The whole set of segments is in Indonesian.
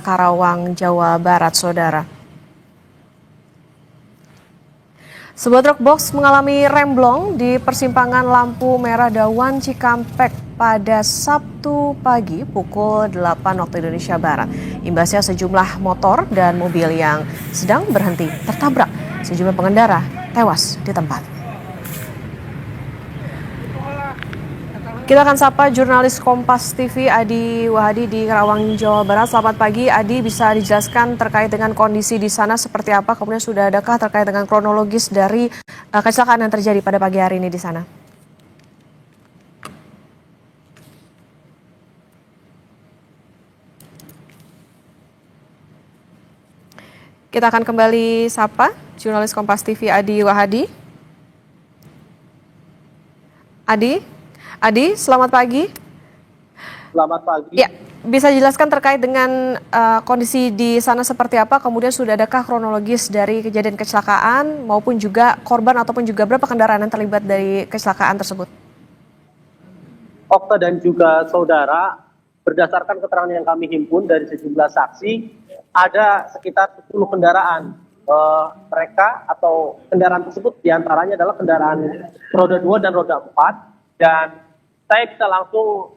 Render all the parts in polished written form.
Karawang, Jawa Barat, Saudara. Sebuah truk box mengalami remblong di persimpangan lampu merah Dawan Cikampek pada Sabtu pagi pukul 8 waktu Indonesia Barat. Imbasnya sejumlah motor dan mobil yang sedang berhenti tertabrak. Sejumlah pengendara tewas di tempat. Kita akan sapa jurnalis Kompas TV Adi Wahadi di Karawang, Jawa Barat. Selamat pagi Adi, bisa dijelaskan terkait dengan kondisi di sana seperti apa? Kemudian sudah adakah terkait dengan kronologis dari kecelakaan yang terjadi pada pagi hari ini di sana? Kita akan kembali sapa jurnalis Kompas TV Adi Wahadi. Adi, selamat pagi. Selamat pagi. Ya, bisa dijelaskan terkait dengan kondisi di sana seperti apa? Kemudian sudah adakah kronologis dari kejadian kecelakaan maupun juga korban ataupun juga berapa kendaraan yang terlibat dari kecelakaan tersebut? Okta dan juga saudara, berdasarkan keterangan yang kami himpun dari sejumlah saksi, ada sekitar 10 kendaraan. Mereka atau kendaraan tersebut diantaranya adalah kendaraan roda 2 dan roda 4. Dan saya bisa langsung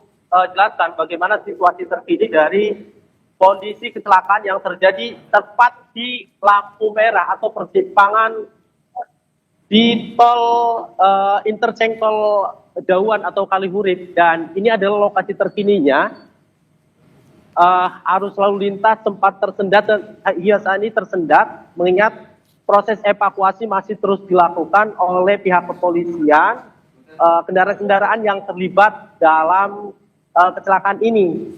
jelaskan bagaimana situasi terkini dari kondisi kecelakaan yang terjadi tepat di lampu merah atau persimpangan di tol interchange tol Dawan atau Kalihurip. Dan ini adalah lokasi terkininya. Arus lalu lintas sempat tersendat dan hingga saat ini tersendat mengingat proses evakuasi masih terus dilakukan oleh pihak kepolisian. Kendaraan-kendaraan yang terlibat dalam kecelakaan ini.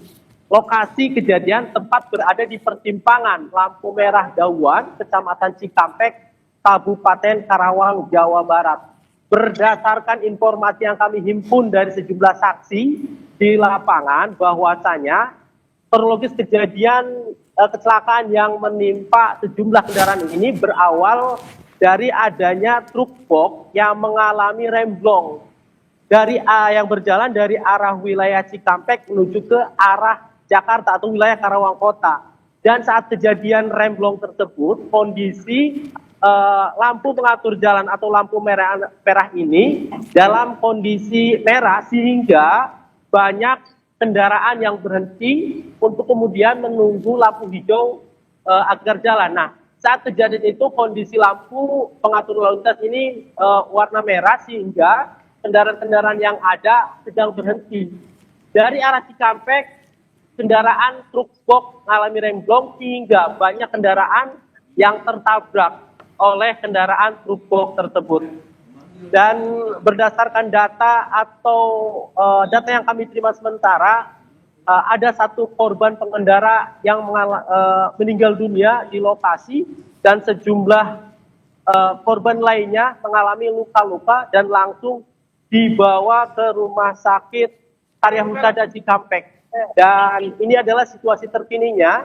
Lokasi kejadian tempat berada di persimpangan lampu merah Dawan, Kecamatan Cikampek, Kabupaten Karawang, Jawa Barat. Berdasarkan informasi yang kami himpun dari sejumlah saksi di lapangan, bahwasanya kronologis kejadian kecelakaan yang menimpa sejumlah kendaraan ini berawal dari adanya truk box yang mengalami remblong yang berjalan dari arah wilayah Cikampek menuju ke arah Jakarta atau wilayah Karawang Kota. Dan saat kejadian remblong tersebut, kondisi lampu pengatur jalan atau lampu merah ini dalam kondisi merah sehingga banyak kendaraan yang berhenti untuk kemudian menunggu lampu hijau agar jalan. Nah, saat kejadian itu kondisi lampu pengatur lalu lintas ini warna merah sehingga kendaraan-kendaraan yang ada sedang berhenti. Dari arah Cikampek, kendaraan truk box mengalami remblong hingga banyak kendaraan yang tertabrak oleh kendaraan truk box tersebut. Dan berdasarkan data atau data yang kami terima sementara, ada satu korban pengendara yang meninggal dunia di lokasi dan sejumlah korban lainnya mengalami luka-luka dan langsung dibawa ke rumah sakit Karya Husada Cikampek. Dan ini adalah situasi terkininya.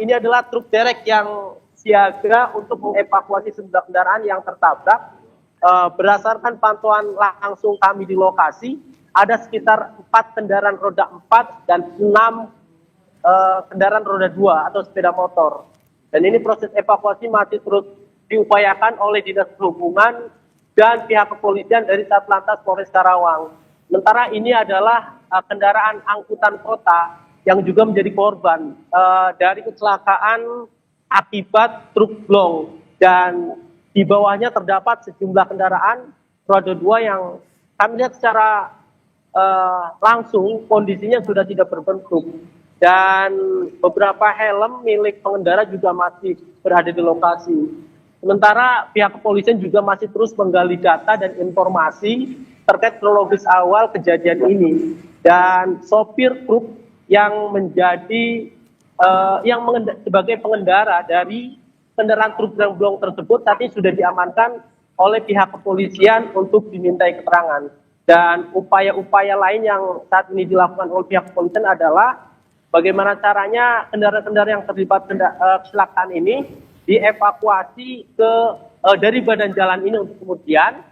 Ini adalah truk derek yang siaga untuk mengevakuasi sejumlah kendaraan yang tertabrak. Berdasarkan pantauan langsung kami di lokasi, ada sekitar 4 kendaraan roda 4 dan 6 kendaraan roda 2 atau sepeda motor. Dan ini proses evakuasi masih terus diupayakan oleh Dinas Perhubungan dan pihak kepolisian dari Satlantas Polres Karawang. Sementara ini adalah kendaraan angkutan kota yang juga menjadi korban dari kecelakaan akibat truk blong. Dan di bawahnya terdapat sejumlah kendaraan roda 2 yang kami lihat secara langsung kondisinya sudah tidak berbentuk. Dan beberapa helm milik pengendara juga masih berada di lokasi. Sementara pihak kepolisian juga masih terus menggali data dan informasi terkait kronologis awal kejadian ini. Dan sopir truk yang menjadi sebagai pengendara dari kendaraan truk remblong tersebut saat ini sudah diamankan oleh pihak kepolisian untuk dimintai keterangan. Dan upaya-upaya lain yang saat ini dilakukan oleh pihak kepolisian adalah bagaimana caranya kendaraan-kendaraan yang terlibat kecelakaan ini dievakuasi dari badan jalan ini untuk kemudian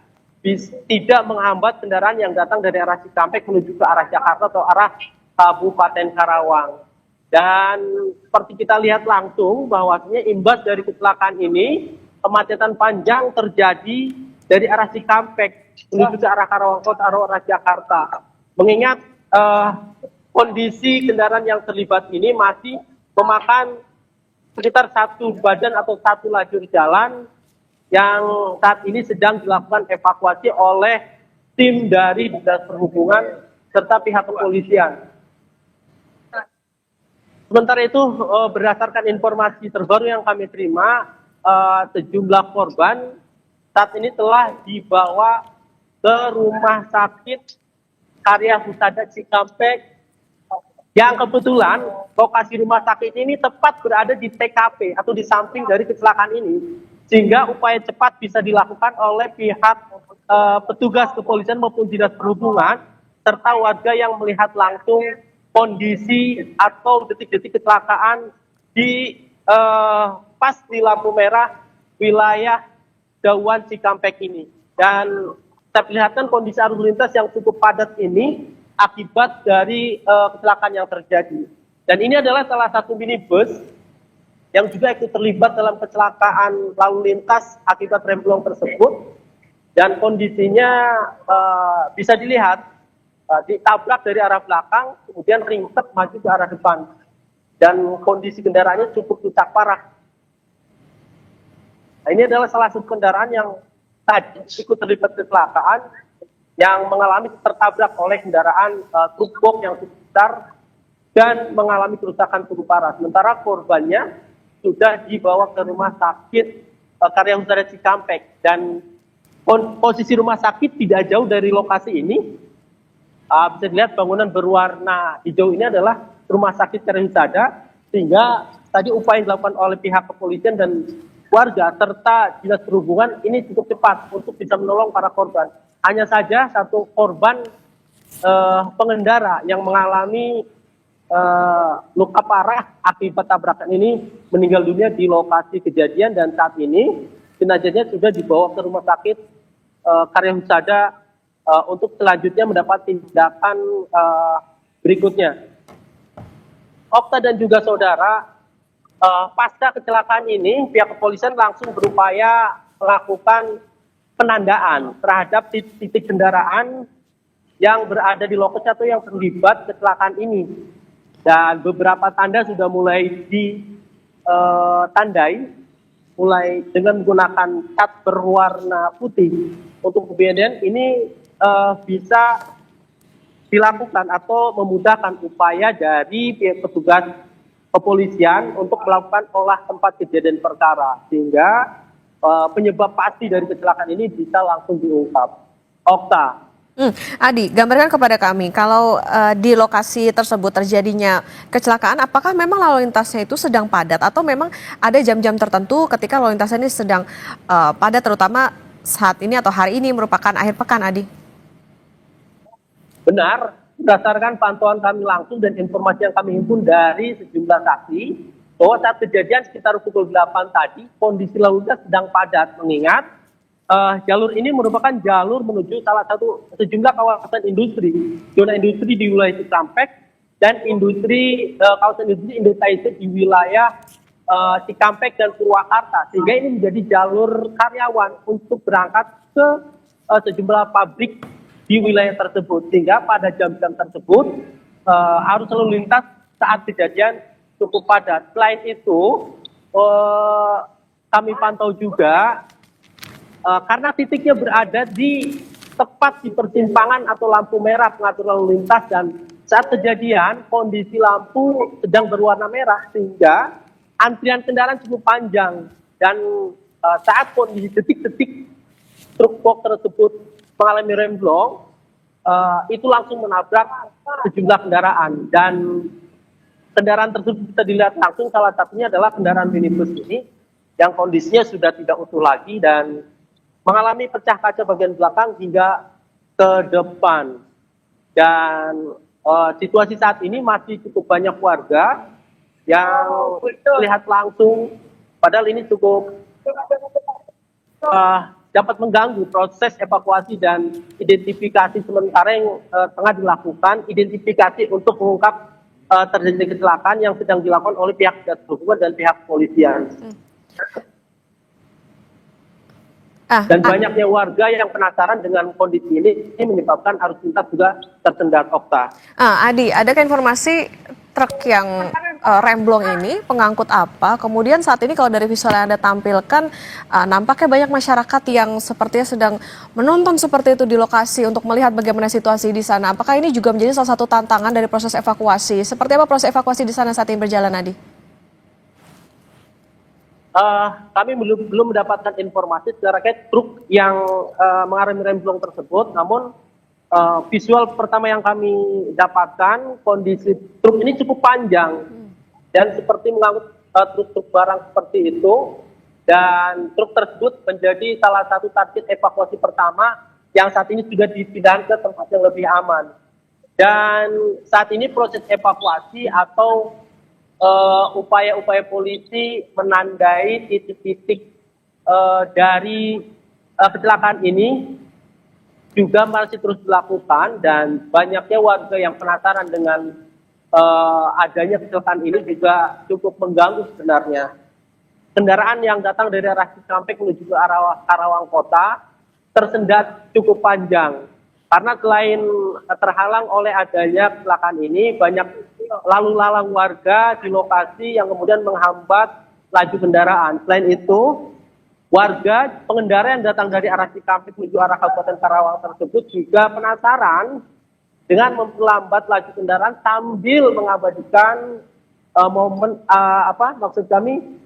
tidak menghambat kendaraan yang datang dari arah Cikampek menuju ke arah Jakarta atau arah Kabupaten Karawang. Dan seperti kita lihat langsung bahwasanya imbas dari kecelakaan ini, kemacetan panjang terjadi dari arah Cikampek menuju ke arah Karawang Kota, arah Jakarta. Mengingat kondisi kendaraan yang terlibat ini masih memakan sekitar satu badan atau satu lajur jalan yang saat ini sedang dilakukan evakuasi oleh tim dari Dinas Perhubungan serta pihak kepolisian. Sementara itu, berdasarkan informasi terbaru yang kami terima, sejumlah korban saat ini telah dibawa ke rumah sakit Karya Husada Cikampek, yang kebetulan lokasi rumah sakit ini tepat berada di TKP atau di samping dari kecelakaan ini, sehingga upaya cepat bisa dilakukan oleh pihak petugas kepolisian maupun dinas perhubungan serta warga yang melihat langsung kondisi atau detik-detik kecelakaan di pas di lampu merah wilayah Dawan Cikampek ini. Dan terlihatkan kondisi arus lintas yang cukup padat ini akibat dari kecelakaan yang terjadi. Dan ini adalah salah satu minibus yang juga ikut terlibat dalam kecelakaan lalu lintas akibat remblong tersebut. Dan kondisinya bisa dilihat ditabrak dari arah belakang, kemudian ringsek maju ke arah depan. Dan kondisi kendaraannya cukup rusak parah. Nah, ini adalah salah satu kendaraan yang tadi ikut terlibat kecelakaan yang mengalami tertabrak oleh kendaraan truk box yang cukup besar dan mengalami kerusakan cukup parah. Sementara korbannya sudah dibawa ke rumah sakit Karya Husada Cikampek, dan posisi rumah sakit tidak jauh dari lokasi ini. Bisa dilihat bangunan berwarna hijau ini adalah rumah sakit Karya Husada, sehingga tadi upaya yang dilakukan oleh pihak kepolisian dan warga serta dinas perhubungan ini cukup cepat untuk bisa menolong para korban. Hanya saja satu korban pengendara yang mengalami luka parah akibat tabrakan ini meninggal dunia di lokasi kejadian, dan saat ini jenazahnya sudah dibawa ke rumah sakit Karya Husada untuk selanjutnya mendapat tindakan berikutnya. Okta dan juga saudara, pasca kecelakaan ini pihak kepolisian langsung berupaya melakukan penandaan terhadap titik kendaraan yang berada di lokasi atau yang terlibat kecelakaan ini. Dan beberapa tanda sudah mulai ditandai, mulai dengan menggunakan cat berwarna putih. Untuk kemudian ini bisa dilakukan atau memudahkan upaya dari pihak petugas kepolisian untuk melakukan olah tempat kejadian perkara, sehingga penyebab pasti dari kecelakaan ini bisa langsung diungkap. Okta. Adi, gambarkan kepada kami kalau di lokasi tersebut terjadinya kecelakaan, apakah memang lalu lintasnya itu sedang padat atau memang ada jam-jam tertentu ketika lalu lintasnya ini sedang padat, terutama saat ini atau hari ini merupakan akhir pekan, Adi? Benar, berdasarkan pantauan kami langsung dan informasi yang kami himpun dari sejumlah saksi, bahwa saat kejadian sekitar pukul 8 tadi, kondisi lalu lintas sedang padat, mengingat jalur ini merupakan jalur menuju salah satu sejumlah kawasan industri, zona industri di wilayah Cikampek, dan industri kawasan industri Indonesia di wilayah Cikampek dan Purwakarta, sehingga ini menjadi jalur karyawan untuk berangkat ke sejumlah pabrik di wilayah tersebut, sehingga pada jam-jam tersebut arus lalu lintas saat kejadian cukup padat. Selain itu, kami pantau juga karena titiknya berada di tepat di persimpangan atau lampu merah pengatur lalu lintas, dan saat kejadian kondisi lampu sedang berwarna merah sehingga antrian kendaraan cukup panjang, dan saat kondisi detik-detik truk box tersebut mengalami remblong, itu langsung menabrak sejumlah kendaraan, dan kendaraan tersebut bisa dilihat langsung, salah satunya adalah kendaraan minibus ini yang kondisinya sudah tidak utuh lagi dan mengalami pecah kaca bagian belakang hingga ke depan. Dan situasi saat ini masih cukup banyak warga yang melihat langsung, padahal ini cukup dapat mengganggu proses evakuasi dan identifikasi sementara yang tengah dilakukan, identifikasi untuk mengungkap terjadi kecelakaan yang sedang dilakukan oleh pihak dinas perhubungan dan pihak kepolisian. Dan banyaknya warga yang penasaran dengan kondisi ini menyebabkan arus lintas juga tersendat, Okta. Adi, adakah informasi truk yang remblong ini pengangkut apa? Kemudian saat ini kalau dari visual yang Anda tampilkan, nampaknya banyak masyarakat yang sepertinya sedang menonton seperti itu di lokasi untuk melihat bagaimana situasi di sana. Apakah ini juga menjadi salah satu tantangan dari proses evakuasi? Seperti apa proses evakuasi di sana saat ini berjalan, Adi? Kami belum mendapatkan informasi terkait truk yang mengalami remblong tersebut, namun visual pertama yang kami dapatkan, kondisi truk ini cukup panjang dan seperti mengangkut truk-truk barang seperti itu, dan truk tersebut menjadi salah satu target evakuasi pertama yang saat ini sudah dipindahkan ke tempat yang lebih aman. Dan saat ini proses evakuasi atau upaya-upaya polisi menandai titik-titik dari kecelakaan ini juga masih terus dilakukan, dan banyaknya warga yang penasaran dengan adanya kecelakaan ini juga cukup mengganggu sebenarnya. Kendaraan yang datang dari arah Cikampek menuju ke arah Karawang Kota tersendat cukup panjang. Karena selain terhalang oleh adanya kecelakaan ini, banyak lalu lalang warga di lokasi yang kemudian menghambat laju kendaraan. Selain itu, warga pengendara yang datang dari arah Cikampek menuju arah Kabupaten Karawang tersebut juga penasaran dengan memperlambat laju kendaraan sambil mengabadikan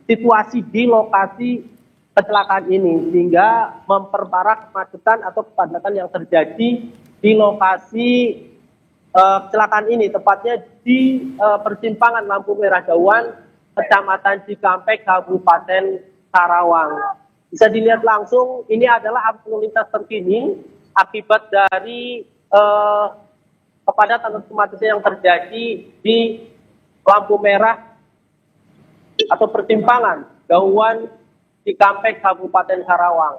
situasi di lokasi kecelakaan ini, sehingga memperparah kemacetan atau kepadatan yang terjadi di lokasi kecelakaan ini, tepatnya di persimpangan lampu merah Dawan, Kecamatan Cikampek, Kabupaten Karawang. Bisa dilihat langsung, ini adalah arus lalu lintas terkini akibat dari kepadatan atau kemacetan yang terjadi di lampu merah atau persimpangan Dawan Cikampek, Kabupaten Karawang.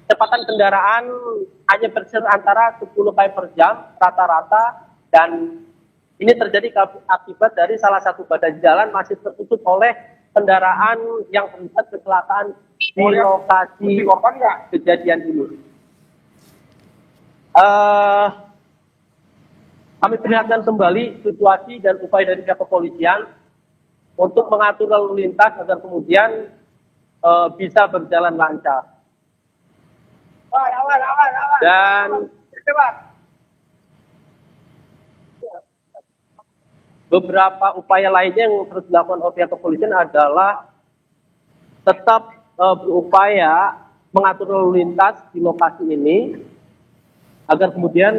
Kecepatan kendaraan hanya berkisar antara 10 km per jam rata-rata, dan ini terjadi akibat dari salah satu badan jalan masih tertutup oleh kendaraan yang terlibat kecelakaan di lokasi kejadian ini. Kami perlihatkan kembali situasi dan upaya dari pihak kepolisian untuk mengatur lalu lintas agar kemudian bisa berjalan lancar. Dan beberapa upaya lainnya yang terus dilakukan oleh pihak kepolisian adalah tetap berupaya mengatur lalu lintas di lokasi ini agar kemudian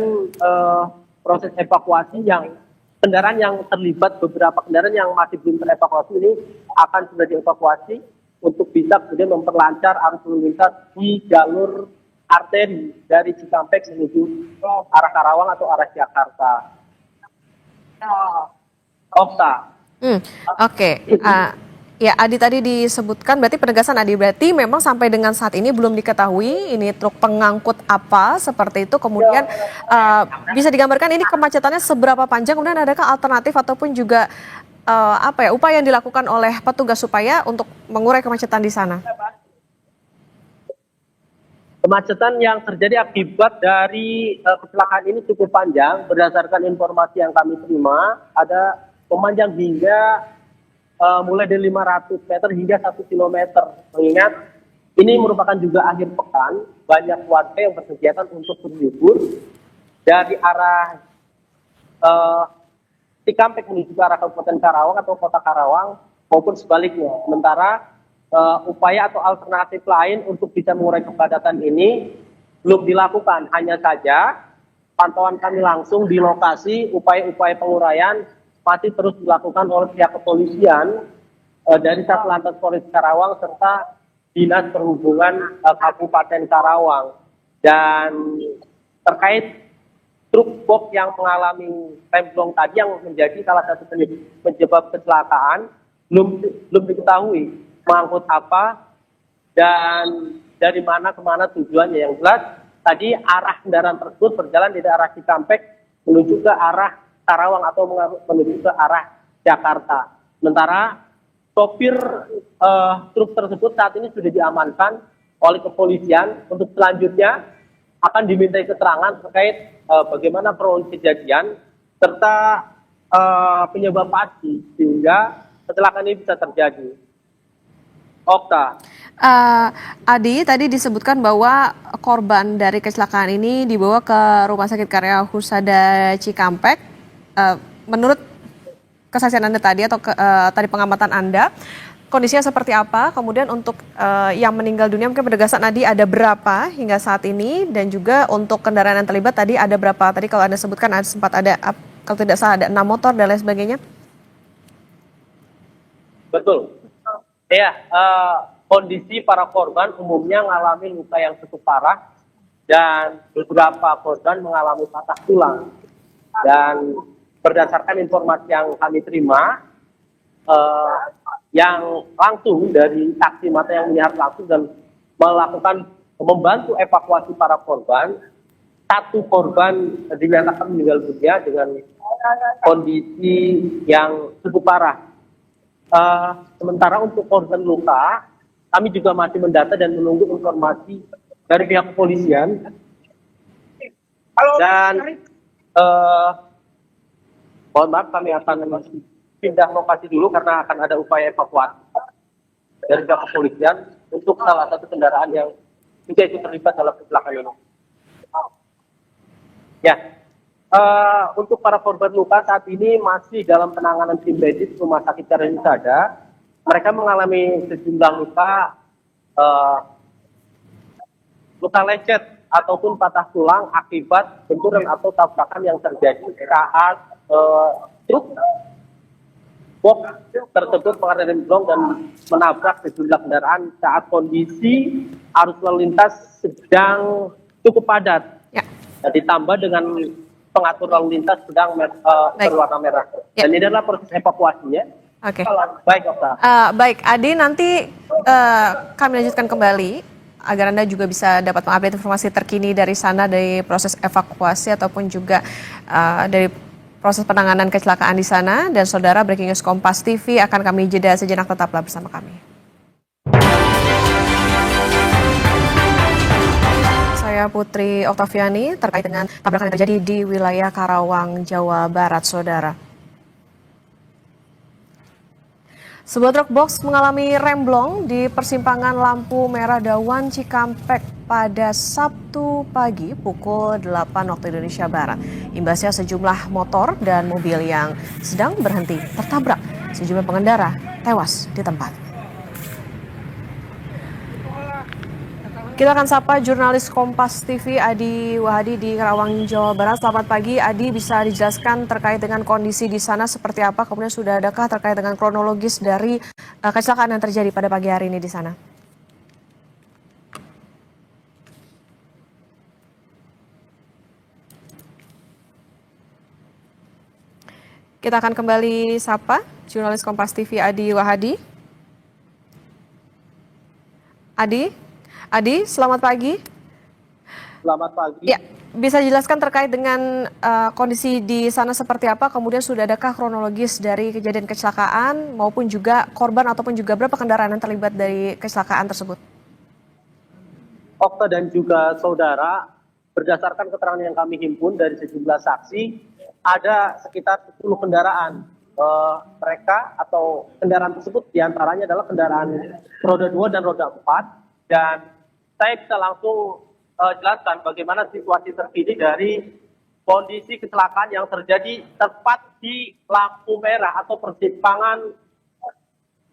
proses evakuasi yang kendaraan yang terlibat, beberapa kendaraan yang masih belum terevakuasi ini akan sudah dievakuasi untuk bisa kemudian memperlancar arus lalu lintas di jalur arteri dari Cikampek menuju arah Karawang atau arah Jakarta. Okta. Oke. Ya, Adi tadi disebutkan, berarti penegasan Adi, berarti memang sampai dengan saat ini belum diketahui ini truk pengangkut apa seperti itu. Kemudian bisa digambarkan ini kemacetannya seberapa panjang, kemudian adakah alternatif ataupun juga upaya yang dilakukan oleh petugas supaya untuk mengurai kemacetan di sana? Kemacetan yang terjadi akibat dari kecelakaan ini cukup panjang. Berdasarkan informasi yang kami terima, ada memanjang hingga mulai dari 500 meter hingga 1 kilometer. Mengingat ini merupakan juga akhir pekan, banyak warga yang berkegiatan untuk berlibur dari arah Cikampek menuju ke arah Kabupaten Karawang atau Kota Karawang maupun sebaliknya. Sementara upaya atau alternatif lain untuk bisa mengurai kepadatan ini belum dilakukan. Hanya saja pantauan kami langsung di lokasi, upaya-upaya penguraian masih terus dilakukan oleh pihak kepolisian dari Satlantas Polres Karawang serta Dinas Perhubungan Kabupaten Karawang. Dan terkait truk box yang mengalami remblong tadi yang menjadi salah satu penyebab kecelakaan, belum diketahui mengangkut apa dan dari mana kemana tujuannya. Yang jelas tadi arah kendaraan tersebut berjalan dari arah Cikampek menuju ke arah Karawang atau menuju ke arah Jakarta. Sementara sopir truk tersebut saat ini sudah diamankan oleh kepolisian. Untuk selanjutnya akan dimintai keterangan terkait bagaimana kronologi kejadian serta penyebab pasti sehingga kecelakaan ini bisa terjadi. Okta. Adi, tadi disebutkan bahwa korban dari kecelakaan ini dibawa ke Rumah Sakit Karya Husada Cikampek. Menurut kesaksian Anda tadi atau tadi pengamatan Anda, kondisinya seperti apa? Kemudian untuk yang meninggal dunia mungkin penegasan Adi ada berapa hingga saat ini, dan juga untuk kendaraan yang terlibat tadi ada berapa? Tadi kalau Anda sebutkan sempat ada, kalau tidak salah ada 6 motor dan lain sebagainya. Betul. Ya, kondisi para korban umumnya mengalami luka yang cukup parah dan beberapa korban mengalami patah tulang. Dan berdasarkan informasi yang kami terima, yang langsung dari saksi mata yang melihat langsung dan membantu evakuasi para korban, satu korban dinyatakan meninggal dunia dengan kondisi yang cukup parah. Sementara untuk korban luka, kami juga masih mendata dan menunggu informasi dari pihak kepolisian. Dan mohon maaf, kami akan pindah lokasi dulu karena akan ada upaya evakuasi dari pihak kepolisian untuk salah satu kendaraan yang juga ikut terlibat dalam kecelakaan ini. Ya. Untuk para korban luka saat ini masih dalam penanganan tim medis Rumah Sakit Karya Husada. Mereka mengalami sejumlah luka lecet ataupun patah tulang akibat benturan atau tabrakan yang terjadi saat truk box tersebut mengalami remblong dan menabrak sejumlah kendaraan saat kondisi arus lalu lintas sedang cukup padat. Ya. Dan ditambah dengan pengatur lalu lintas sedang berwarna merah. Ya. Dan ini adalah proses evakuasinya. Oke. Baik, Okta. Baik, Adi, nanti kami lanjutkan kembali agar Anda juga bisa dapat mengupdate informasi terkini dari sana, dari proses evakuasi ataupun juga dari proses penanganan kecelakaan di sana. Dan saudara, Breaking News Kompas TV akan kami jeda sejenak, tetaplah bersama kami. Saya Putri Oktaviani terkait dengan tabrakan yang terjadi di wilayah Karawang, Jawa Barat, saudara. Sebuah truk box mengalami remblong di persimpangan lampu merah Dawan Cikampek pada Sabtu pagi pukul 8 waktu Indonesia Barat. Imbasnya sejumlah motor dan mobil yang sedang berhenti tertabrak. Sejumlah pengendara tewas di tempat. Kita akan sapa jurnalis Kompas TV Adi Wahadi di Karawang, Jawa Barat. Selamat pagi, Adi. Bisa dijelaskan terkait dengan kondisi di sana seperti apa? Kemudian sudah adakah terkait dengan kronologis dari kecelakaan yang terjadi pada pagi hari ini di sana? Kita akan kembali sapa jurnalis Kompas TV Adi Wahadi. Adi, selamat pagi. Selamat pagi. Ya, bisa jelaskan terkait dengan kondisi di sana seperti apa, kemudian sudah adakah kronologis dari kejadian kecelakaan maupun juga korban ataupun juga berapa kendaraan yang terlibat dari kecelakaan tersebut? Okta dan juga saudara, berdasarkan keterangan yang kami himpun dari sejumlah saksi, ada sekitar 10 kendaraan. Mereka atau kendaraan tersebut diantaranya adalah kendaraan roda 2 dan roda 4. Dan saya bisa langsung jelaskan bagaimana situasi terkini dari kondisi kecelakaan yang terjadi tepat di lampu merah atau persimpangan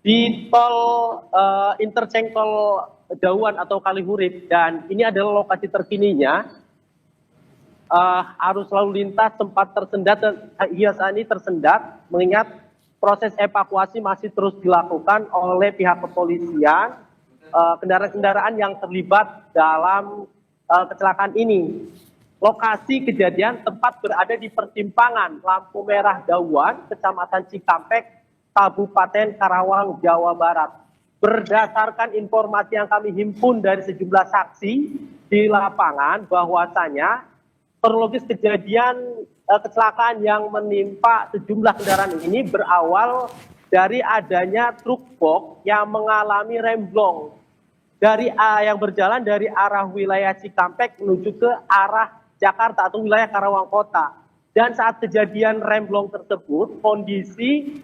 di tol interchange tol Dawan atau Kalihurip. Dan ini adalah lokasi terkininya. Arus lalu lintas sempat tersendat dan hingga saat ini tersendat mengingat proses evakuasi masih terus dilakukan oleh pihak kepolisian. Kendaraan-kendaraan yang terlibat dalam kecelakaan ini. Lokasi kejadian tempat berada di persimpangan lampu merah Dawan, Kecamatan Cikampek, Kabupaten Karawang, Jawa Barat. Berdasarkan informasi yang kami himpun dari sejumlah saksi di lapangan, bahwasanya kronologis kejadian kecelakaan yang menimpa sejumlah kendaraan ini berawal dari adanya truk box yang mengalami remblong yang berjalan dari arah wilayah Cikampek menuju ke arah Jakarta atau wilayah Karawang Kota. Dan saat kejadian remblong tersebut, kondisi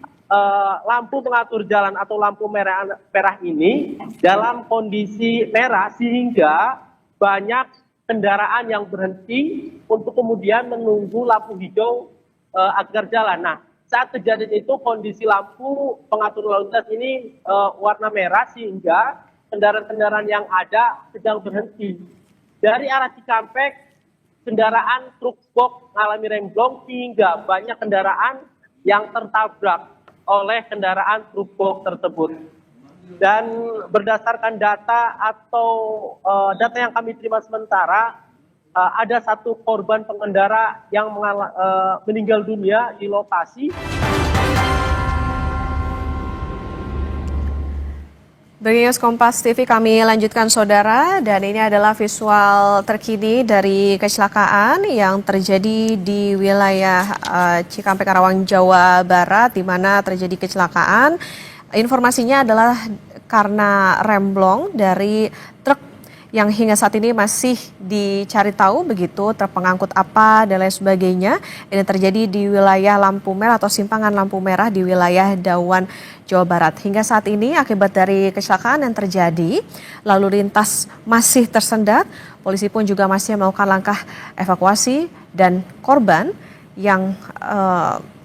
lampu pengatur jalan atau lampu merah ini dalam kondisi merah sehingga banyak kendaraan yang berhenti untuk kemudian menunggu lampu hijau agar jalan. Nah, saat kejadian itu kondisi lampu pengatur lalu lintas ini warna merah sehingga kendaraan-kendaraan yang ada sedang berhenti. Dari arah Cikampek, kendaraan truk box mengalami remblong hingga banyak kendaraan yang tertabrak oleh kendaraan truk box tersebut. Dan berdasarkan data atau data yang kami terima sementara, ada satu korban pengendara yang meninggal dunia di lokasi. Breaking News Kompas TV kami lanjutkan saudara, dan ini adalah visual terkini dari kecelakaan yang terjadi di wilayah Cikampek Karawang Jawa Barat di mana terjadi kecelakaan. Informasinya adalah karena remblong dari truk yang hingga saat ini masih dicari tahu begitu truk pengangkut apa dan lain sebagainya. Ini terjadi di wilayah lampu merah atau simpangan lampu merah di wilayah Dawan, Jawa Barat. Hingga saat ini akibat dari kecelakaan yang terjadi, lalu lintas masih tersendat. Polisi pun juga masih melakukan langkah evakuasi dan korban yang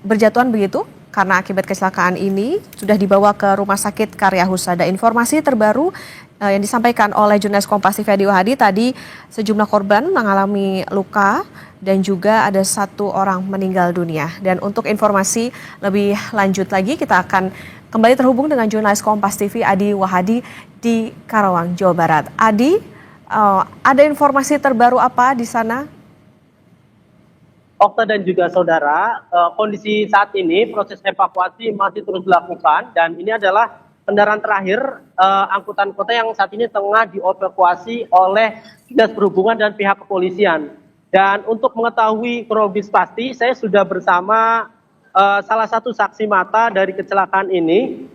berjatuhan begitu karena akibat kecelakaan ini sudah dibawa ke Rumah Sakit Karya Husada. Informasi terbaru yang disampaikan oleh jurnalis Kompas TV Adi Wahadi, tadi sejumlah korban mengalami luka dan juga ada 1 orang meninggal dunia. Dan untuk informasi lebih lanjut lagi kita akan kembali terhubung dengan jurnalis Kompas TV Adi Wahadi di Karawang, Jawa Barat. Adi, ada informasi terbaru apa di sana? Okta dan juga saudara, kondisi saat ini proses evakuasi masih terus dilakukan dan ini adalah kendaraan terakhir angkutan kota yang saat ini tengah dievakuasi oleh Dinas Perhubungan dan pihak kepolisian. Dan untuk mengetahui kronologis pasti, saya sudah bersama salah satu saksi mata dari kecelakaan ini.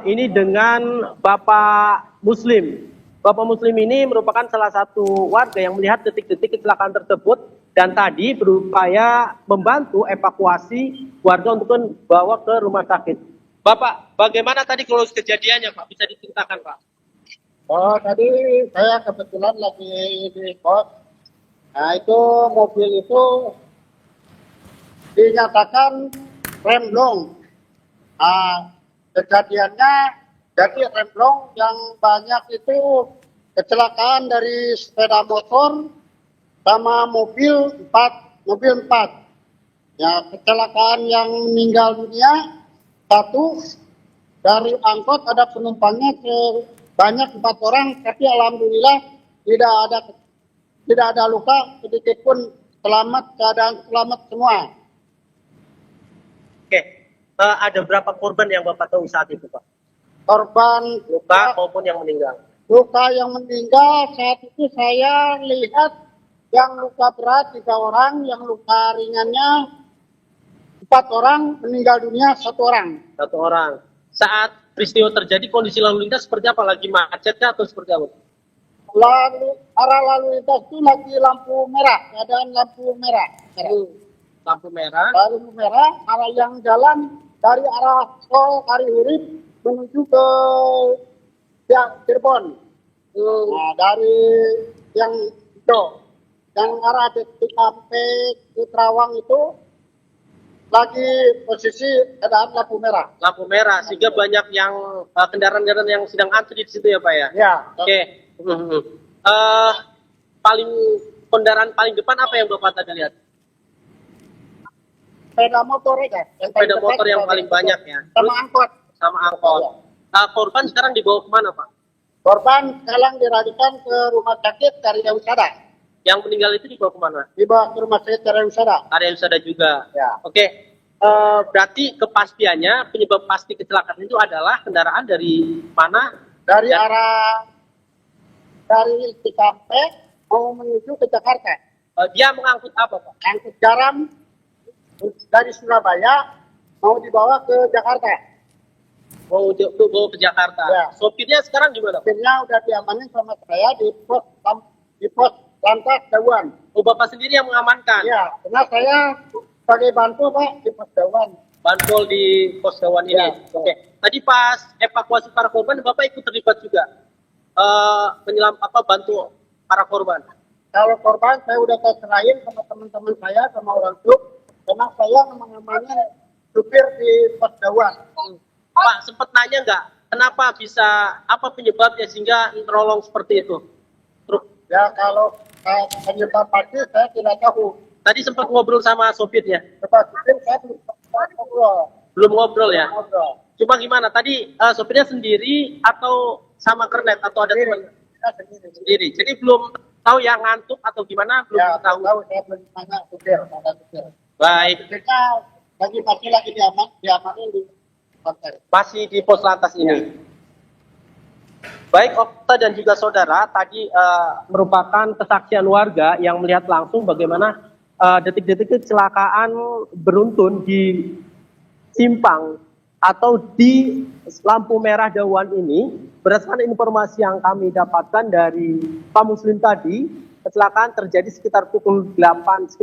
Ini dengan Bapak Muslim. Bapak Muslim ini merupakan salah satu warga yang melihat detik-detik kecelakaan tersebut dan tadi berupaya membantu evakuasi warga untuk membawa ke rumah sakit. Bapak, bagaimana tadi kronologis kejadiannya, Pak? Bisa diceritakan, Pak? Oh, tadi saya kebetulan lagi di kos. Nah, itu mobil itu dinyatakan remblong. Nah, kejadiannya jadi remblong yang banyak itu kecelakaan dari sepeda motor sama mobil 4. Ya, kecelakaan yang meninggal dunia 1, dari angkot ada penumpangnya banyak 4 orang, tapi alhamdulillah tidak ada luka sedikit pun, keadaan selamat semua. Oke, ada berapa korban yang Bapak tahu saat itu, Pak? Korban Luka maupun yang meninggal? Luka yang meninggal saat itu saya lihat yang luka berat 3 orang, yang luka ringannya 4 orang, meninggal dunia 1 orang. 1 orang. Saat peristiwa terjadi kondisi lalu lintas seperti apa? Lagi macetnya atau seperti apa? Arah lalu lintas itu lagi lampu merah, keadaan lampu merah. Lampu merah. Lampu merah, arah yang jalan dari arah tol Karihurip menuju ke Cirebon. Nah, dari yang itu, yang arah Cikampek ke Karawang itu lagi posisi keadaan lampu merah. Lampu merah, sehingga banyak yang kendaraan-kendaraan yang sedang antri di situ ya, Pak ya? Ya. Oke. Kendaraan paling depan apa yang Bapak tadi lihat? Sepeda motor ya. Sepeda motor yang paling banyak ya. Sama angkot. Sama angkot. Korban sekarang dibawa kemana, Pak? Korban sekarang diradikan ke Rumah Sakit Karya Husada. Yang meninggal itu dibawa kemana? Dibawa ke Rumah Sakit Karya Husada. Karya Husada juga. Ya. Oke. Berarti kepastiannya penyebab pasti kecelakaan itu adalah kendaraan dari mana? Dari Cikampek mau menuju ke Jakarta. Dia mengangkut apa, Pak? Angkut garam dari Surabaya mau dibawa ke Jakarta. Mau bawa ke Jakarta. Ya. Sopirnya sekarang di mana? Akhirnya udah diamanin sama saya di pos lantas Dawan. Oh, Bapak sendiri yang mengamankan? Iya, karena saya sebagai bantu Pak di pos Dawan. Bantul di pos Dawan ini. Ya, Oke. Tadi pas evakuasi para korban, Bapak ikut terlibat juga bantu para korban. Kalau korban saya udah serahin sama teman-teman saya sama orang truk, karena saya mengamankan supir di pos Dawan. Pak, sempat nanya nggak, kenapa bisa, apa penyebabnya sehingga terolong seperti itu? Truk. Ya kalau penyebab pasti saya tidak tahu. Tadi sempat ngobrol sama sopirnya? Sebab supir saya belum ngobrol. Belum ngobrol ya? Ngobrol. Cuma gimana? Tadi sopirnya sendiri atau sama kernet atau ada teman? Saya sendiri. Sendiri. Jadi belum tahu ya ngantuk atau gimana? Belum Ya, tahu. saya belum tanya supir, ada supir. Baik. Kita lagi diamanin di hotel. Masih di pos lantas ini. Baik Okta dan juga saudara, tadi merupakan kesaksian warga yang melihat langsung bagaimana detik-detik kecelakaan beruntun di simpang atau di lampu merah Dawan ini. Berdasarkan informasi yang kami dapatkan dari Pak Muslim tadi, kecelakaan terjadi sekitar pukul 8.00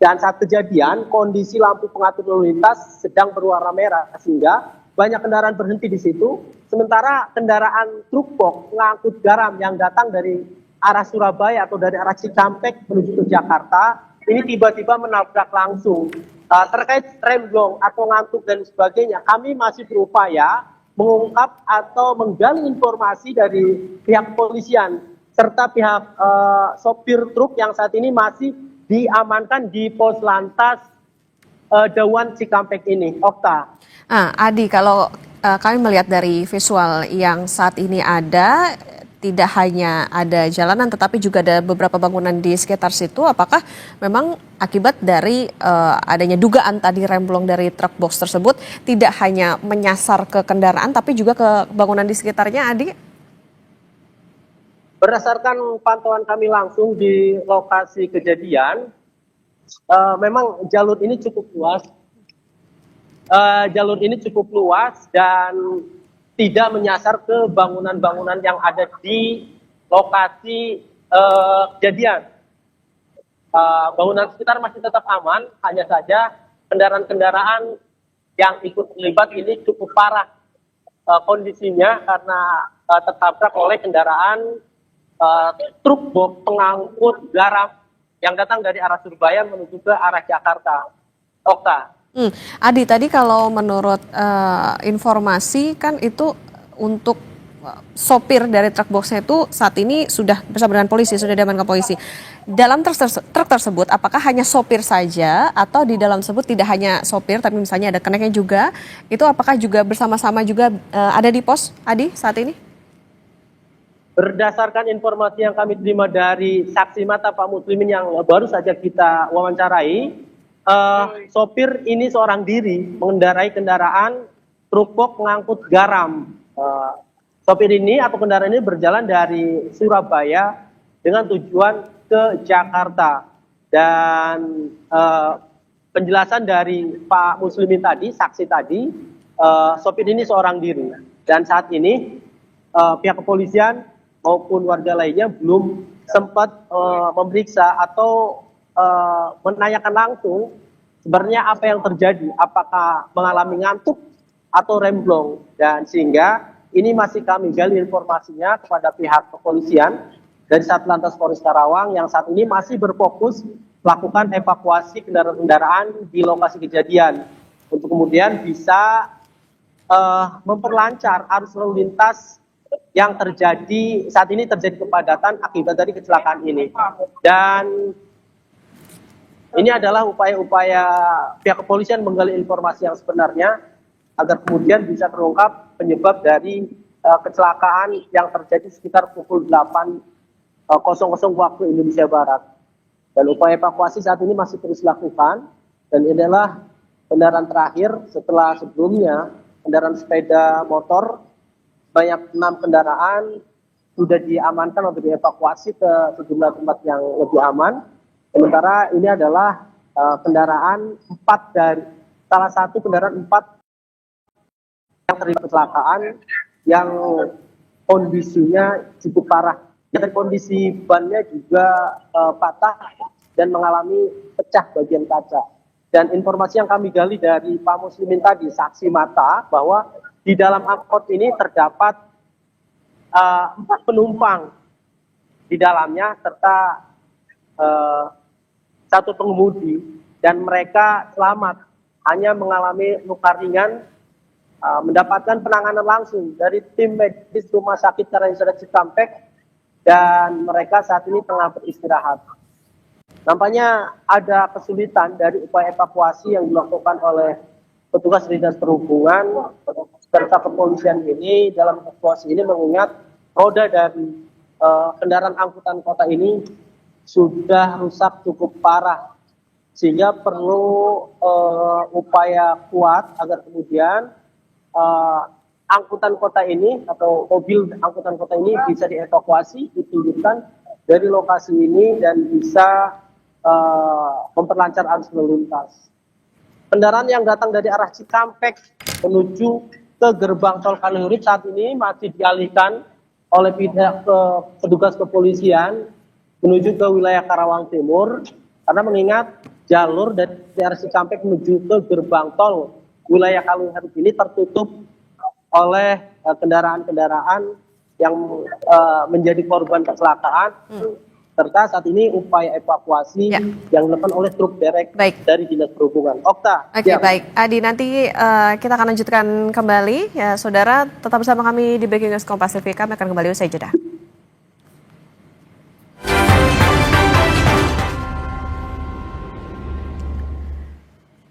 dan saat kejadian kondisi lampu pengatur lalu lintas sedang berwarna merah sehingga banyak kendaraan berhenti di situ. Sementara kendaraan truk box pengangkut garam yang datang dari arah Surabaya atau dari arah Cikampek menuju ke Jakarta ini tiba-tiba menabrak langsung. Terkait remblong atau ngantuk dan sebagainya, kami masih berupaya mengungkap atau menggali informasi dari pihak kepolisian serta pihak sopir truk yang saat ini masih diamankan di pos lantas Dawan Cikampek ini. Okta. Adi, kalau kami melihat dari visual yang saat ini ada, tidak hanya ada jalanan tetapi juga ada beberapa bangunan di sekitar situ. Apakah memang akibat dari adanya dugaan tadi remblong dari truk box tersebut tidak hanya menyasar ke kendaraan tapi juga ke bangunan di sekitarnya, Adi? Berdasarkan pantauan kami langsung di lokasi kejadian, memang jalur ini cukup luas. Jalur ini cukup luas dan tidak menyasar ke bangunan-bangunan yang ada di lokasi kejadian. Bangunan sekitar masih tetap aman, hanya saja kendaraan-kendaraan yang ikut terlibat ini cukup parah kondisinya karena tertabrak oleh kendaraan truk box pengangkut garam yang datang dari arah Surabaya menuju ke arah Jakarta. Okta. Adi, tadi kalau menurut informasi kan itu untuk sopir dari truk boxnya itu saat ini sudah bersama dengan polisi, sudah diamankan polisi. Dalam truk tersebut, apakah hanya sopir saja atau di dalam tersebut tidak hanya sopir, tapi misalnya ada keneknya juga, itu apakah juga bersama-sama juga ada di pos, Adi, saat ini? Berdasarkan informasi yang kami terima dari saksi mata Pak Muslimin yang baru saja kita wawancarai, sopir ini seorang diri mengendarai kendaraan truk box pengangkut garam. Sopir ini atau kendaraan ini berjalan dari Surabaya dengan tujuan ke Jakarta. Dan penjelasan dari Pak Muslimin tadi, saksi tadi, sopir ini seorang diri. Dan saat ini pihak kepolisian maupun warga lainnya belum sempat memeriksa atau menanyakan langsung sebenarnya apa yang terjadi, apakah mengalami ngantuk atau remblong, dan sehingga ini masih kami gali informasinya kepada pihak kepolisian dari Satlantas Polres Karawang yang saat ini masih berfokus melakukan evakuasi kendaraan-kendaraan di lokasi kejadian untuk kemudian bisa memperlancar arus lalu lintas yang terjadi saat ini, terjadi kepadatan akibat dari kecelakaan ini. Dan ini adalah upaya-upaya pihak kepolisian menggali informasi yang sebenarnya agar kemudian bisa terungkap penyebab dari kecelakaan yang terjadi sekitar pukul 8.00 waktu Indonesia Barat. Dan upaya evakuasi saat ini masih terus dilakukan, dan ini adalah kendaraan terakhir setelah sebelumnya kendaraan sepeda motor banyak 6 kendaraan sudah diamankan untuk dievakuasi ke sejumlah tempat yang lebih aman. Sementara ini adalah kendaraan salah satu kendaraan 4 yang terlibat kecelakaan yang kondisinya cukup parah. Dan kondisi bannya juga patah dan mengalami pecah bagian kaca. Dan informasi yang kami gali dari Pak Muslimin tadi, saksi mata, bahwa di dalam angkot ini terdapat 4 penumpang di dalamnya serta 1 pengemudi, dan mereka selamat, hanya mengalami luka ringan, mendapatkan penanganan langsung dari tim medis Rumah Sakit Karangasem Cikampek, dan mereka saat ini tengah beristirahat. Nampaknya ada kesulitan dari upaya evakuasi yang dilakukan oleh petugas Dinas Perhubungan serta kepolisian ini. Dalam evakuasi ini mengingat roda dari kendaraan angkutan kota ini sudah rusak cukup parah, sehingga perlu upaya kuat agar kemudian angkutan kota ini atau mobil angkutan kota ini bisa dievakuasi, dipindahkan dari lokasi ini dan bisa memperlancar arus lalu lintas. Kendaraan yang datang dari arah Cikampek menuju ke gerbang tol Kaliurip saat ini masih dialihkan oleh pihak petugas kepolisian menuju ke wilayah Karawang Timur, karena mengingat jalur dari arah Cikampek menuju ke gerbang tol wilayah Kaliurip ini tertutup oleh kendaraan-kendaraan yang menjadi korban kecelakaan, serta saat ini upaya evakuasi yang dilakukan oleh truk derek dari Dinas Perhubungan. Okta. Oke, baik. Adi, nanti kita akan lanjutkan kembali. Ya, saudara, tetap bersama kami di Breaking News Kompas TV. Kami akan kembali usai jeda.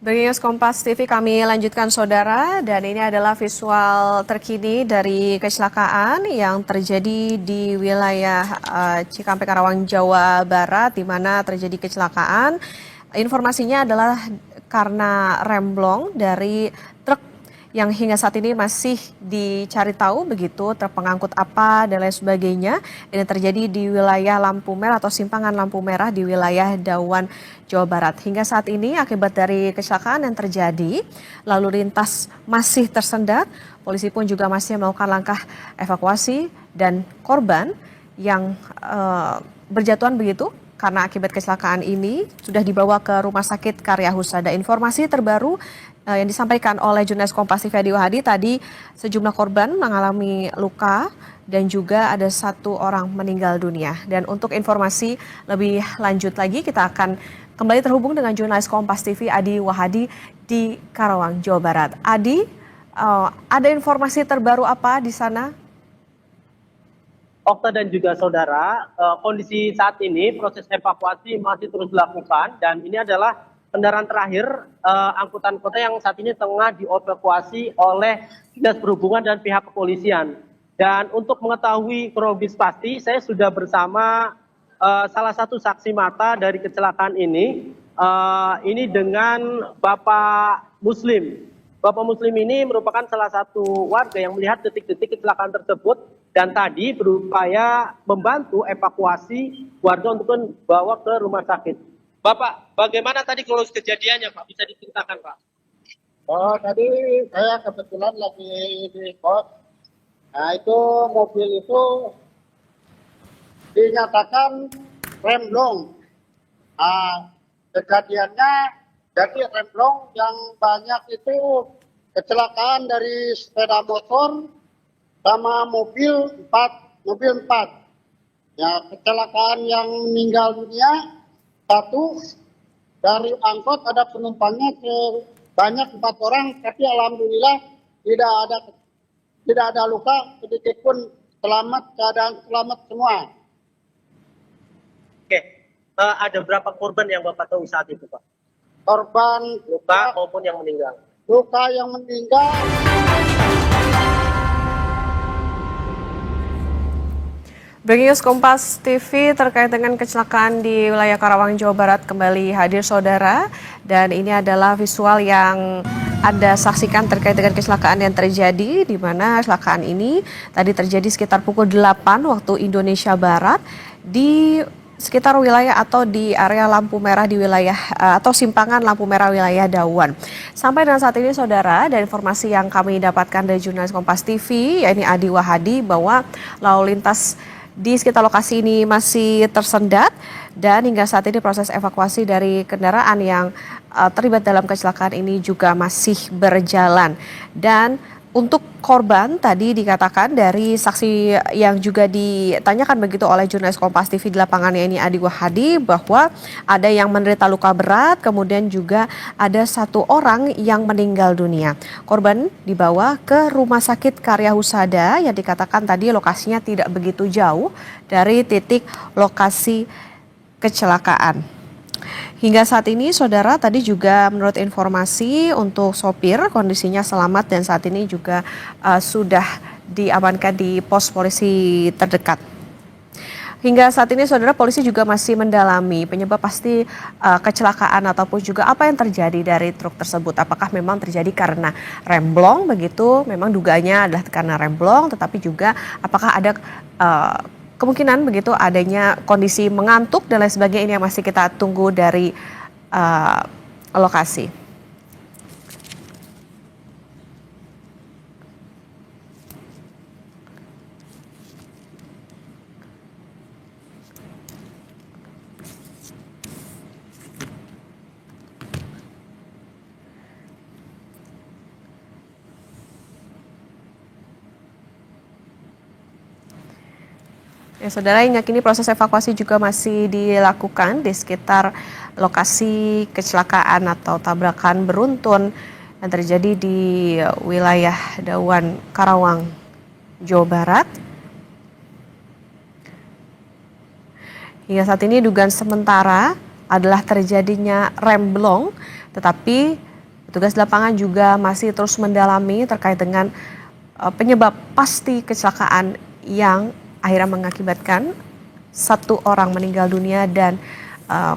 Breaking News Kompas TV kami lanjutkan, saudara, dan ini adalah visual terkini dari kecelakaan yang terjadi di wilayah Cikampek, Karawang, Jawa Barat, di mana terjadi kecelakaan. Informasinya adalah karena remblong dari truk yang hingga saat ini masih dicari tahu begitu truk pengangkut apa dan lain sebagainya. Ini terjadi di wilayah lampu merah atau simpangan lampu merah di wilayah Dawan, Jawa Barat. Hingga saat ini akibat dari kecelakaan yang terjadi, lalu lintas masih tersendat. Polisi pun juga masih melakukan langkah evakuasi dan korban yang berjatuhan begitu. Karena akibat kecelakaan ini sudah dibawa ke Rumah Sakit Karya Husada. Informasi terbaru yang disampaikan oleh jurnalis Kompas TV Adi Wahadi, tadi sejumlah korban mengalami luka dan juga ada 1 orang meninggal dunia. Dan untuk informasi lebih lanjut lagi, kita akan kembali terhubung dengan jurnalis Kompas TV Adi Wahadi di Karawang, Jawa Barat. Adi, ada informasi terbaru apa di sana? Okta dan juga saudara, kondisi saat ini proses evakuasi masih terus dilakukan, dan ini adalah kendaraan terakhir angkutan kota yang saat ini tengah dievakuasi oleh Dinas Perhubungan dan pihak kepolisian. Dan untuk mengetahui kronologis pasti, saya sudah bersama salah satu saksi mata dari kecelakaan ini dengan Bapak Muslim. Bapak Muslim ini merupakan salah satu warga yang melihat detik-detik kecelakaan tersebut dan tadi berupaya membantu evakuasi warga untuk membawa ke rumah sakit. Bapak, bagaimana tadi kronologis kejadiannya, Pak? Bisa diceritakan, Pak? Oh, tadi saya kebetulan lagi di kos. Nah, itu mobil itu dinyatakan remblong. Nah, kejadiannya jadi remblong yang banyak itu kecelakaan dari sepeda motor sama mobil 4. Ya, kecelakaan yang meninggal dunia 1, dari angkot ada penumpangnya banyak 4 orang, tapi alhamdulillah tidak ada luka sedikit pun, keadaan selamat semua. Oke, ada berapa korban yang Bapak tahu saat itu, Pak? Korban Luka maupun yang meninggal? Luka yang meninggal. Breaking News Kompas TV terkait dengan kecelakaan di wilayah Karawang, Jawa Barat kembali hadir, saudara. Dan ini adalah visual yang Anda saksikan terkait dengan kecelakaan yang terjadi, di mana kecelakaan ini tadi terjadi sekitar pukul 8 waktu Indonesia Barat di sekitar wilayah atau di area lampu merah di wilayah atau simpangan lampu merah wilayah Dawan. Sampai dengan saat ini saudara, dari informasi yang kami dapatkan dari jurnalis Kompas TV, yakni Adi Wahadi, bahwa lalu lintas di sekitar lokasi ini masih tersendat dan hingga saat ini proses evakuasi dari kendaraan yang terlibat dalam kecelakaan ini juga masih berjalan. Dan untuk korban tadi dikatakan dari saksi yang juga ditanyakan begitu oleh jurnalis Kompas TV di lapangannya ini Adi Wahadi, bahwa ada yang menderita luka berat, kemudian juga ada 1 orang yang meninggal dunia. Korban dibawa ke Rumah Sakit Karya Husada yang dikatakan tadi lokasinya tidak begitu jauh dari titik lokasi kecelakaan. Hingga saat ini saudara, tadi juga menurut informasi untuk sopir kondisinya selamat dan saat ini juga sudah diamankan di pos polisi terdekat. Hingga saat ini saudara, polisi juga masih mendalami penyebab pasti kecelakaan ataupun juga apa yang terjadi dari truk tersebut. Apakah memang terjadi karena remblong begitu, memang dugaannya adalah karena remblong, tetapi juga apakah ada kemungkinan begitu adanya kondisi mengantuk dan lain sebagainya, ini yang masih kita tunggu dari lokasi. Ya, saudara, hingga kini proses evakuasi juga masih dilakukan di sekitar lokasi kecelakaan atau tabrakan beruntun yang terjadi di wilayah Dawan, Karawang, Jawa Barat. Hingga saat ini dugaan sementara adalah terjadinya remblong, tetapi petugas lapangan juga masih terus mendalami terkait dengan penyebab pasti kecelakaan yang akhirnya mengakibatkan 1 orang meninggal dunia dan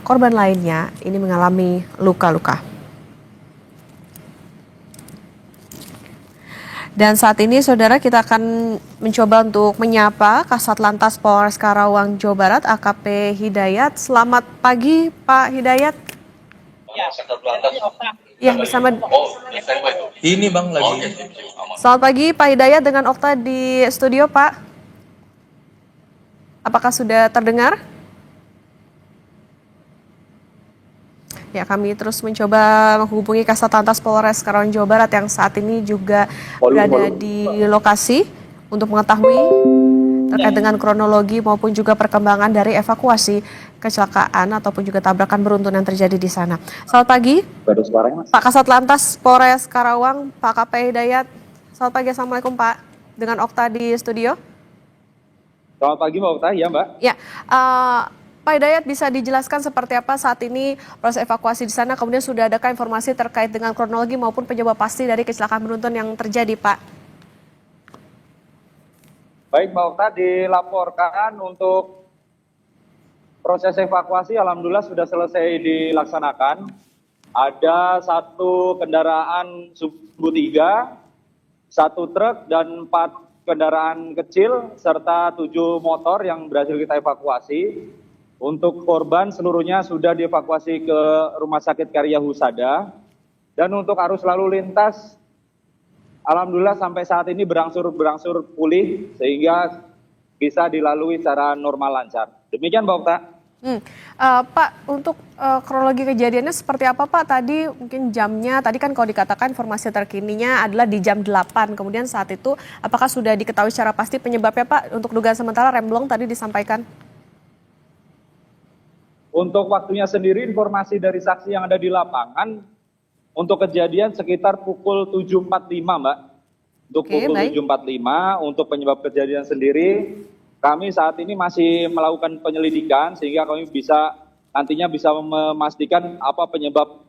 korban lainnya ini mengalami luka-luka. Dan saat ini saudara, kita akan mencoba untuk menyapa Kasat Lantas Polres Karawang, Jawa Barat, AKP Hidayat. Selamat pagi Pak Hidayat. Ya, bersama. Ini Bang lagi. Selamat pagi Pak Hidayat dengan Okta di studio Pak. Apakah sudah terdengar? Ya, kami terus mencoba menghubungi Kasat Lantas Polres Karawang, Jawa Barat yang saat ini juga berada di lokasi untuk mengetahui terkait dengan kronologi maupun juga perkembangan dari evakuasi kecelakaan ataupun juga tabrakan beruntun yang terjadi di sana. Selamat pagi, Pak Kasat Lantas Polres Karawang, Pak KP Hidayat. Selamat pagi, Assalamualaikum Pak. Dengan Okta di studio. Selamat pagi Mbak Okta, ya Mbak. Ya, Pak Hidayat, bisa dijelaskan seperti apa saat ini proses evakuasi di sana, kemudian sudah adakah informasi terkait dengan kronologi maupun penyebab pasti dari kecelakaan beruntun yang terjadi, Pak? Baik Mbak Okta, dilaporkan untuk proses evakuasi alhamdulillah sudah selesai dilaksanakan. Ada 1 kendaraan sub 3, 1 truk dan 4 kendaraan kecil serta 7 motor yang berhasil kita evakuasi. Untuk korban seluruhnya sudah dievakuasi ke Rumah Sakit Karya Husada. Dan untuk arus lalu lintas alhamdulillah sampai saat ini berangsur pulih sehingga bisa dilalui secara normal lancar. Demikian Mbak Okta. Pak, untuk kronologi kejadiannya seperti apa Pak? Tadi mungkin jamnya, tadi kan kalau dikatakan informasi terkininya adalah di jam 8. Kemudian saat itu apakah sudah diketahui secara pasti penyebabnya Pak? Untuk dugaan sementara remblong tadi disampaikan. Untuk waktunya sendiri informasi dari saksi yang ada di lapangan untuk kejadian sekitar pukul 7.45 Mbak. Untuk pukul 7.45 untuk penyebab kejadian sendiri kami saat ini masih melakukan penyelidikan sehingga kami nantinya bisa memastikan apa penyebab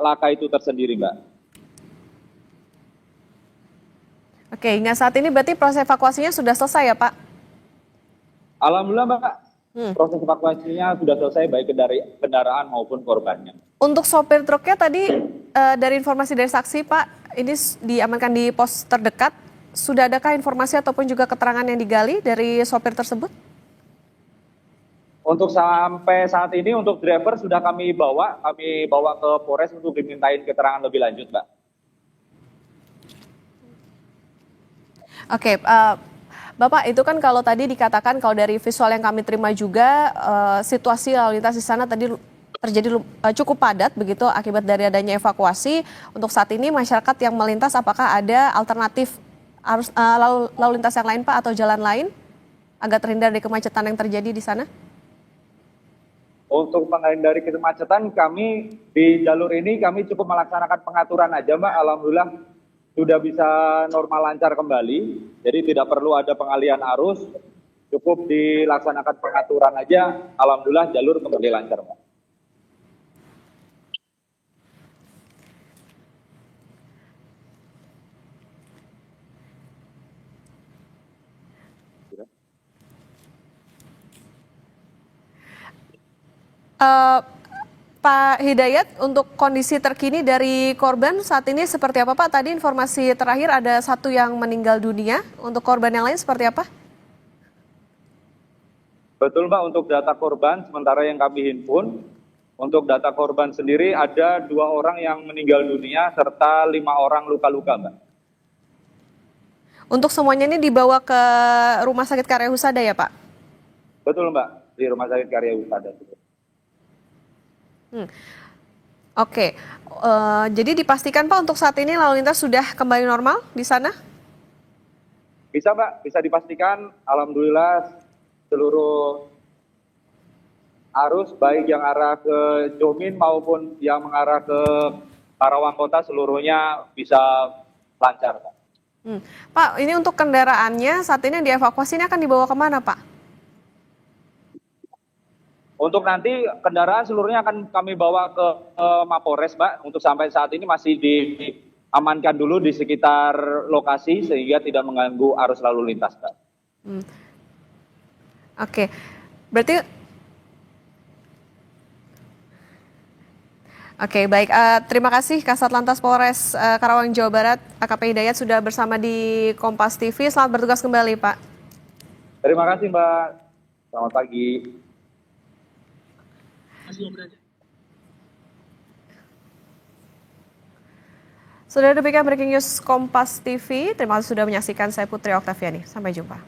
laka itu tersendiri, Mbak. Oke, hingga saat ini berarti proses evakuasinya sudah selesai ya, Pak? Alhamdulillah, Mbak. Proses evakuasinya sudah selesai baik dari kendaraan maupun korbannya. Untuk sopir truknya tadi dari informasi dari saksi, Pak, ini diamankan di pos terdekat. Sudah adakah informasi ataupun juga keterangan yang digali dari sopir tersebut? Untuk sampai saat ini untuk driver sudah kami bawa ke Polres untuk dimintain keterangan lebih lanjut, Mbak. Oke, Bapak, itu kan kalau tadi dikatakan kalau dari visual yang kami terima juga situasi lalu lintas di sana tadi terjadi cukup padat begitu akibat dari adanya evakuasi. Untuk saat ini masyarakat yang melintas apakah ada alternatif arus lalu lintas yang lain Pak atau jalan lain agar terhindar dari kemacetan yang terjadi di sana? Untuk menghindari kemacetan kami di jalur ini kami cukup melaksanakan pengaturan aja, Mbak. Alhamdulillah sudah bisa normal lancar kembali. Jadi tidak perlu ada pengalihan arus, cukup dilaksanakan pengaturan aja. Alhamdulillah jalur kembali lancar, Mbak. Eh, Pak Hidayat, untuk kondisi terkini dari korban saat ini seperti apa Pak? Tadi informasi terakhir ada satu yang meninggal dunia. Untuk korban yang lain seperti apa? Betul, Mbak, untuk data korban sementara yang kami himpun, untuk data korban sendiri ada 2 orang yang meninggal dunia serta 5 orang luka-luka, Mbak. Untuk semuanya ini dibawa ke Rumah Sakit Karya Husada ya Pak? Betul, Mbak, di Rumah Sakit Karya Husada. Oke, jadi dipastikan Pak untuk saat ini lalu lintas sudah kembali normal di sana? Bisa, Mbak, bisa dipastikan. Alhamdulillah seluruh arus baik yang arah ke Jomin maupun yang mengarah ke Karawang Kota seluruhnya bisa lancar, Pak. Pak, ini untuk kendaraannya saat ini yang dievakuasi ini akan dibawa kemana Pak? Untuk nanti kendaraan seluruhnya akan kami bawa ke Mapolres, Mbak. Untuk sampai saat ini masih diamankan dulu di sekitar lokasi sehingga tidak mengganggu arus lalu lintas, Mbak. Oke, berarti oke baik. Terima kasih Kasat Lantas Polres Karawang Jawa Barat AKP Hidayat sudah bersama di Kompas TV. Selamat bertugas kembali Pak. Terima kasih, Mbak. Selamat pagi. Sudah demikian breaking news Kompas TV. Terima kasih sudah menyaksikan. Saya Putri Oktaviani. Sampai jumpa.